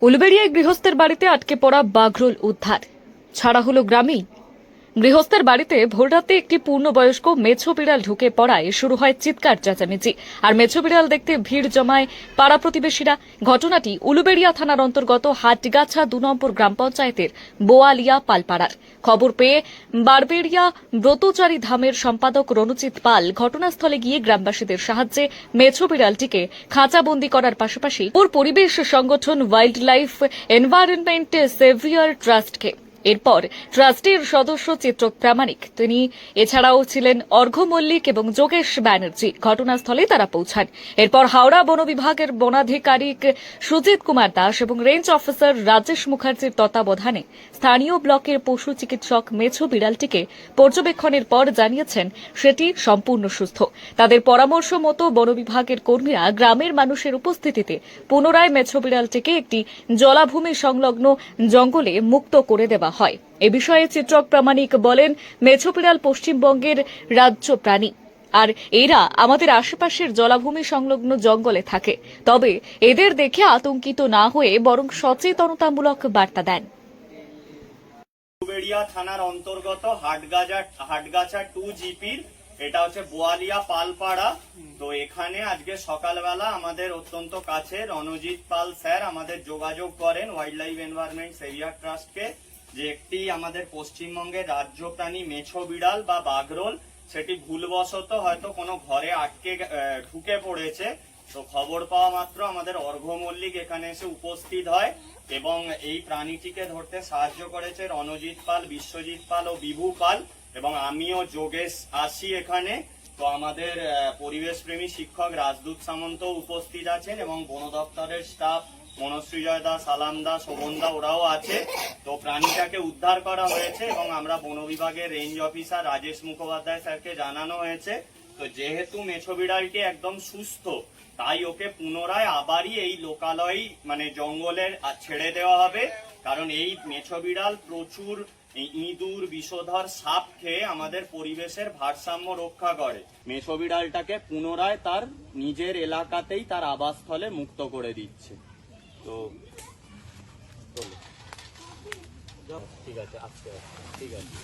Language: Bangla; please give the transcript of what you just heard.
উলুবেড়িয়ায় গৃহস্থের বাড়িতে আটকে পড়া বাঘরোল উদ্ধার, ছাড়া হলো গ্রামেই। গৃহস্থের বাড়িতে ভোররাতে একটি পূর্ণবয়স্ক মেছো বিড়াল ঢুকে পড়ায় শুরু হয় চিৎকার চেঁচামেচি। আর মেছো বিড়াল দেখতে ভিড় জমায় পাড়া প্রতিবেশীরা। ঘটনাটি উলুবেড়িয়া থানার অন্তর্গত হাটগাছা ২ নম্বর গ্রাম পঞ্চায়েতের বোয়ালিয়া পালপাড়ার। খবর পেয়ে বারবেড়িয়া ব্রতচারী ধামের সম্পাদক রণজিৎ পাল ঘটনাস্থলে গিয়ে গ্রামবাসীদের সাহায্যে মেছো বিড়ালটিকে খাঁচাবন্দি করার পাশাপাশি পরিবেশ সংগঠন ওয়াইল্ড লাইফ এনভায়রনমেন্ট সেভিয়ার ট্রাস্টকে। এরপর ট্রাস্টের সদস্য চিত্রক প্রামাণিক, তিনি এছাড়াও ছিলেন অর্ঘ্য মল্লিক এবং যোগেশ ব্যানার্জি ঘটনাস্থলে তারা পৌঁছান। এরপর হাওড়া বন বিভাগের বনাধিকারিক সুজিত কুমার দাস এবং রেঞ্জ অফিসার রাজেশ মুখার্জির তত্ত্বাবধানে স্থানীয় ব্লকের পশু চিকিৎসক মেছো বিড়ালটিকে পর্যবেক্ষণের পর জানিয়েছেন সেটি সম্পূর্ণ সুস্থ। তাদের পরামর্শ মতো বন বিভাগের কর্মীরা গ্রামের মানুষের উপস্থিতিতে পুনরায় মেছো বিড়ালটিকে একটি জলাভূমি সংলগ্ন জঙ্গলে মুক্ত করে দেওয়া হয়। এ বিষয়ে চিত্রক প্রামাণিক বলেন, মেছো বিড়াল পশ্চিমবঙ্গের রাজ্য প্রাণী, আর এরা আমাদের আশেপাশের জলাভূমি সংলগ্ন জঙ্গলে থাকে। তবে এদের দেখে আতঙ্কিত না হয়ে বরং সচেতনতামূলক বার্তা দেন। উলুবেড়িয়া থানার অন্তর্গত হাটগাছা 2 জিপির এটা হচ্ছে বোয়ালিয়া পালপাড়া। তো এখানে আজকে সকালবেলা আমাদের অত্যন্ত কাছে রণজিৎ পাল স্যার আমাদের যোগাযোগ করেন ওয়াইল্ড লাইফ এনভায়রনমেন্ট সেভিয়ার ট্রাস্টকে, যে একটি আমাদের পশ্চিমবঙ্গের রাজ্য প্রাণী মেছো বিড়াল বা বাঘরোল সেটি ভুলবশত হয়তো কোনো ঘরে আটকে ঢুকে পড়েছে। তো খবর পাওয়া মাত্র আমাদের অর্ঘ্য মল্লিক এখানে এসে উপস্থিত হয় এবং এই প্রাণীটিকে ধরতে সাহায্য করেছে রণজিৎ পাল, বিশ্বজিৎ পাল ও বিভু পাল, এবং আমিও যোগেশ আসি এখানে। তো আমাদের পরিবেশ প্রেমী শিক্ষক রাজদূত সামন্ত উপস্থিত আছেন এবং বন দপ্তরের স্টাফ মনসৃজয় দা, সালাম দা, শোভন দা ওরাও আছে। তো প্রাণীটাকে উদ্ধার করা হয়েছে এবং আমরা বন বিভাগের রেঞ্জ অফিসার রাজেশ মুখোপাধ্যায় স্যারকে জানানো হয়েছে। তো যেহেতু মেছো বিড়ালটি একদম সুস্থ, তাই ওকে পুনরায় আবারই এই লোকালয় মানে জঙ্গলে ছেড়ে দেওয়া হবে, কারণ এই মেছো বিড়াল প্রচুর ইঁদুর, বিষধর সাপ খেয়ে আমাদের পরিবেশের ভারসাম্য রক্ষা করে। মেছো বিড়ালটাকে পুনরায় তার নিজের এলাকাতেই তার আবাসস্থলে মুক্ত করে দিচ্ছে। তো ঠিক আছে, আজকে ঠিক আছে।